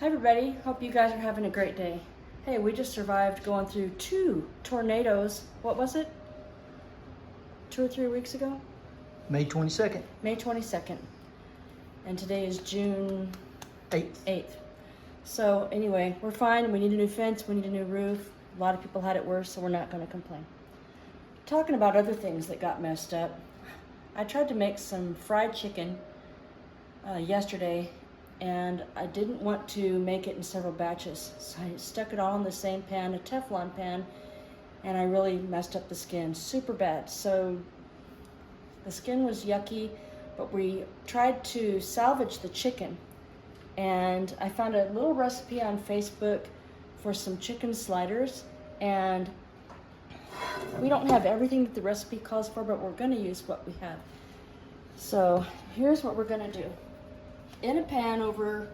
Hi everybody, hope you guys are having a great day. Hey, we just survived going through 2 tornadoes. What was it? 2 or 3 weeks ago? May 22nd. May 22nd. And today is June 8th. So anyway, we're fine. We need a new fence, we need a new roof. A lot of people had it worse, so we're not gonna complain. Talking about other things that got messed up, I tried to make some fried chicken yesterday, and I didn't want to make it in several batches. So I stuck it all in the same pan, a Teflon pan, and I really messed up the skin super bad. So the skin was yucky, but we tried to salvage the chicken. And I found a little recipe on Facebook for some chicken sliders, and we don't have everything that the recipe calls for, but we're gonna use what we have. So here's what we're gonna do. In a pan over,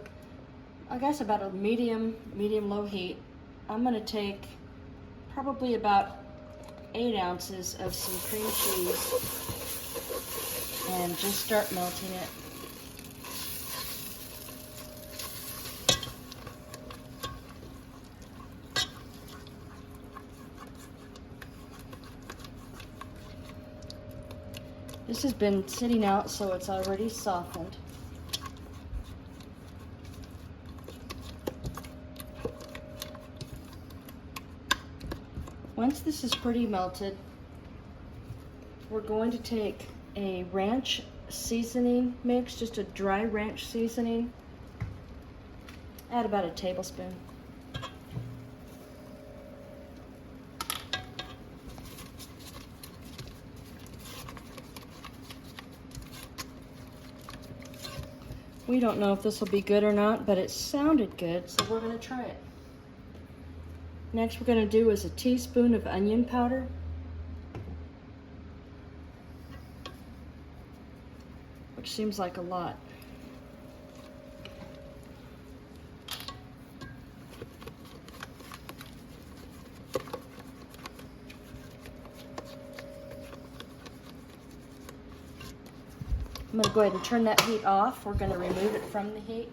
I guess about a medium-low heat, I'm gonna take probably about 8 ounces of some cream cheese and just start melting it. This has been sitting out, so it's already softened. Once this is pretty melted, we're going to take a ranch seasoning mix, just a dry ranch seasoning. Add about a tablespoon. We don't know if this will be good or not, but it sounded good, so we're gonna try it. Next we're gonna do is a teaspoon of onion powder. Which seems like a lot. I'm gonna go ahead and turn that heat off. We're gonna remove it from the heat.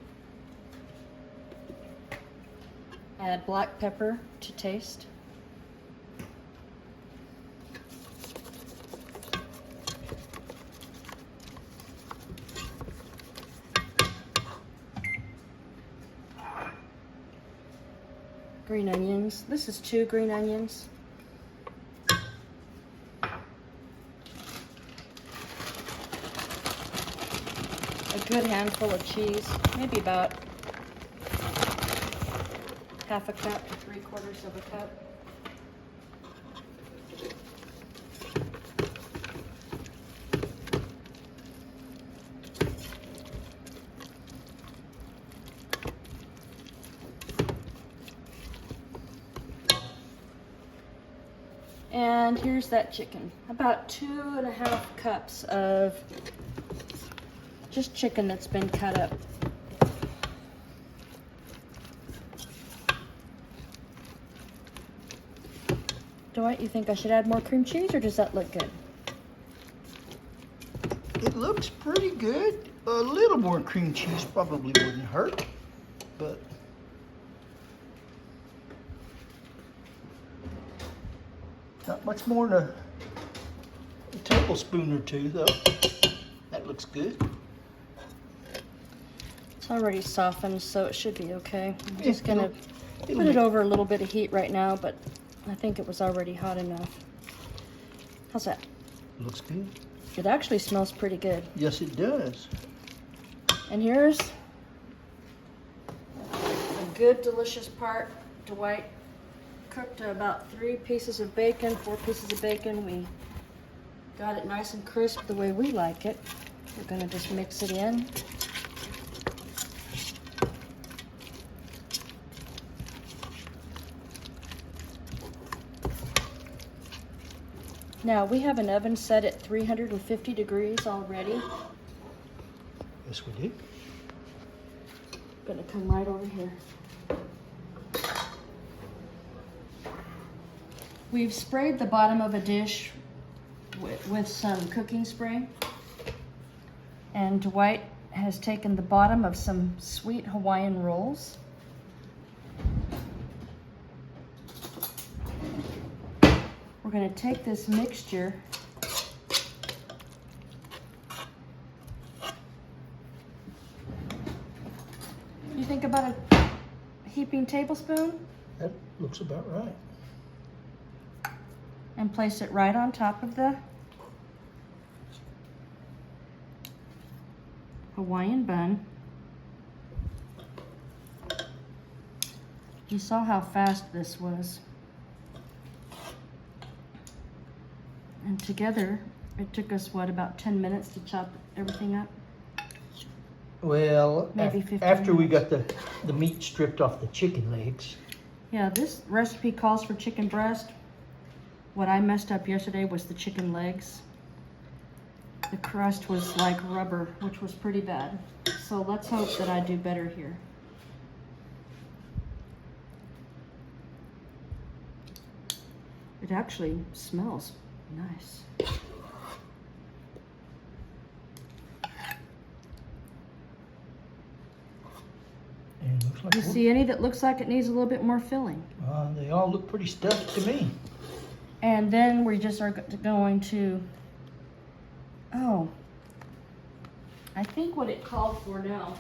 Add black pepper to taste. Green onions. This is 2 green onions. A good handful of cheese, maybe about half a cup to 3/4 of a cup. And here's that chicken. About 2.5 cups of just chicken that's been cut up. Dwight, you think I should add more cream cheese, or does that look good? It looks pretty good. A little more cream cheese probably wouldn't hurt, but not much more than a tablespoon or 2 though. That looks good. It's already softened, so it should be okay. I'm just gonna put it over a little bit of heat right now, but I think it was already hot enough. How's that? Looks good. It actually smells pretty good. Yes, it does. And here's a good, delicious part. Dwight cooked about 3 pieces of bacon, 4 pieces of bacon. We got it nice and crisp the way we like it. We're gonna just mix it in. Now, we have an oven set at 350 degrees already. Yes, we do. Gonna come right over here. We've sprayed the bottom of a dish with some cooking spray. And Dwight has taken the bottom of some sweet Hawaiian rolls gonna take this mixture you think about a heaping tablespoon? That looks about right. And place it right on top of the Hawaiian bun. You saw how fast this was. And together, it took us, what, about 10 minutes to chop everything up? Well, Maybe 15 after we minutes. got the meat stripped off the chicken legs. Yeah, this recipe calls for chicken breast. What I messed up yesterday was the chicken legs. The crust was like rubber, which was pretty bad. So let's hope that I do better here. It actually smells nice. And it looks like You see any that looks like it needs a little bit more filling? they all look pretty stuffed to me. And then we just are going to, oh, I think what it called for now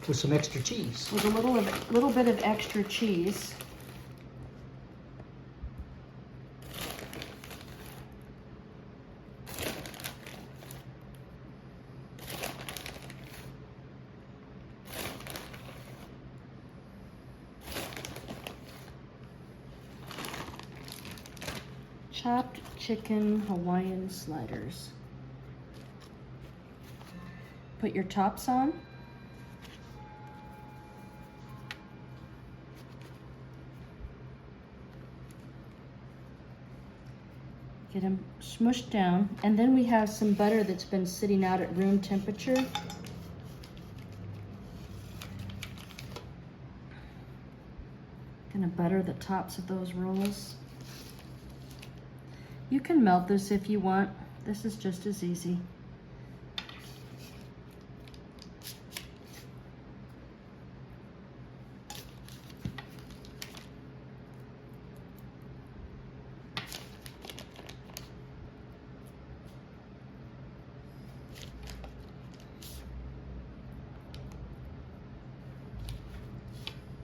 With some extra cheese. was a little bit of extra cheese. Chopped chicken Hawaiian sliders. Put your tops on. Get them smushed down. And then we have some butter that's been sitting out at room temperature. Gonna butter the tops of those rolls. You can melt this if you want. This is just as easy.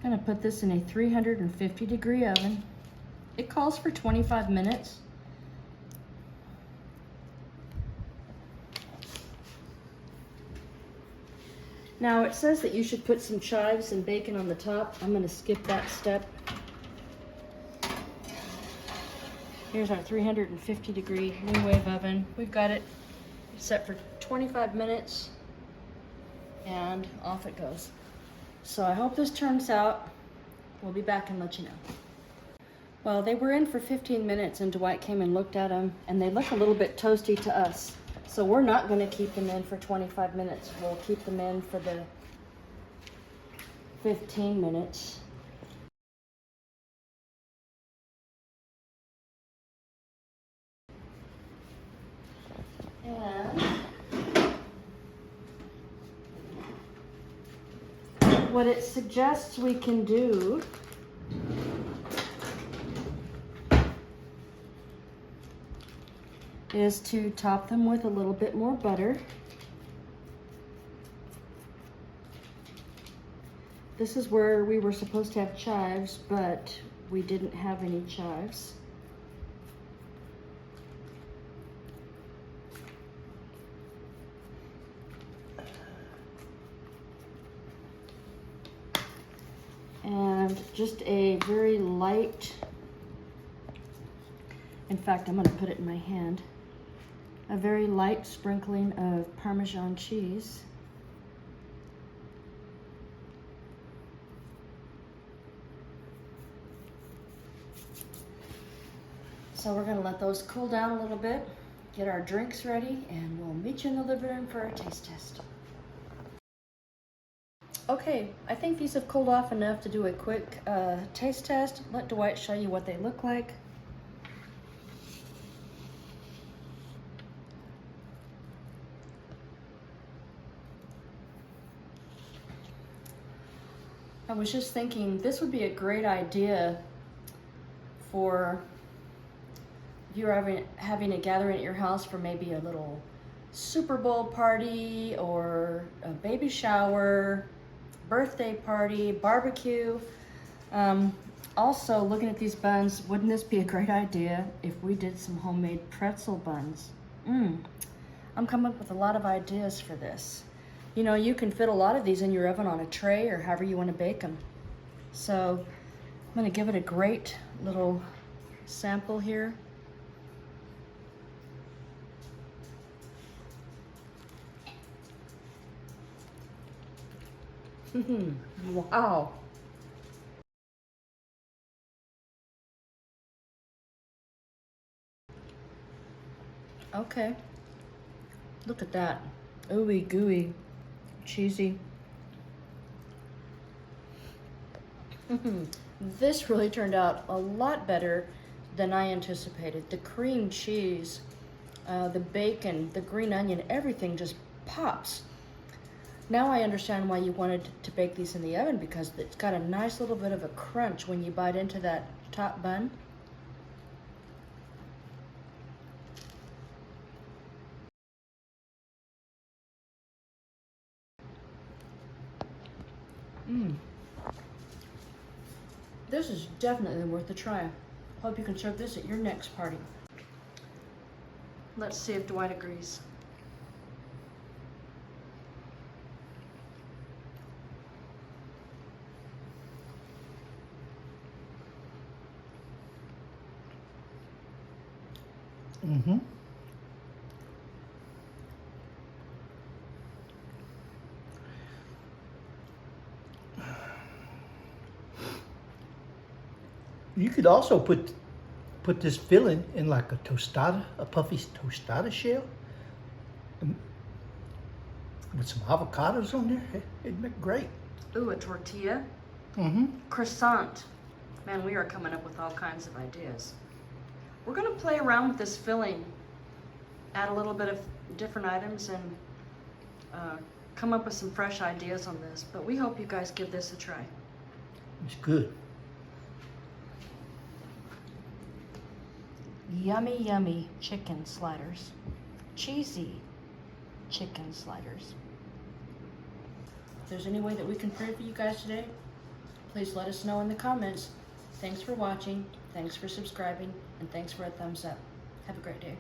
I'm gonna put this in a 350-degree oven. It calls for 25 minutes. Now it says that you should put some chives and bacon on the top. I'm gonna skip that step. Here's our 350-degree new wave oven. We've got it set for 25 minutes and off it goes. So I hope this turns out. We'll be back and let you know. Well, they were in for 15 minutes and Dwight came and looked at them and they look a little bit toasty to us. So we're not going to keep them in for 25 minutes. We'll keep them in for the 15 minutes. And what it suggests we can do is to top them with a little bit more butter. This is where we were supposed to have chives, but we didn't have any chives. And just a very light, in fact, I'm going to put it in my hand, a very light sprinkling of Parmesan cheese. So we're going to let those cool down a little bit, get our drinks ready, and we'll meet you in the living room for a taste test. Okay, I think these have cooled off enough to do a quick taste test. Let Dwight show you what they look like. I was just thinking this would be a great idea for if you're having a gathering at your house for maybe a little Super Bowl party or a baby shower, birthday party, barbecue. Also, looking at these buns, wouldn't this be a great idea if we did some homemade pretzel buns? I'm coming up with a lot of ideas for this. You know, you can fit a lot of these in your oven on a tray or however you want to bake them. So I'm going to give it a great little sample here. Wow. Okay. Look at that. Ooey gooey. Cheesy. This really turned out a lot better than I anticipated. The cream cheese, the bacon, the green onion, everything just pops. Now I understand why you wanted to bake these in the oven, because it's got a nice little bit of a crunch when you bite into that top bun. This is definitely worth a try. Hope you can serve this at your next party. Let's see if Dwight agrees. Mm-hmm. You could also put this filling in like a tostada, a puffy tostada shell, with some avocados on there. It'd make great. Ooh, a tortilla. Croissant. Man, we are coming up with all kinds of ideas. We're gonna play around with this filling, add a little bit of different items, and come up with some fresh ideas on this. But we hope you guys give this a try. It's good. Yummy, yummy chicken sliders. Cheesy chicken sliders. If there's any way that we can pray for you guys today, please let us know in the comments. Thanks for watching, thanks for subscribing, and thanks for a thumbs up. Have a great day.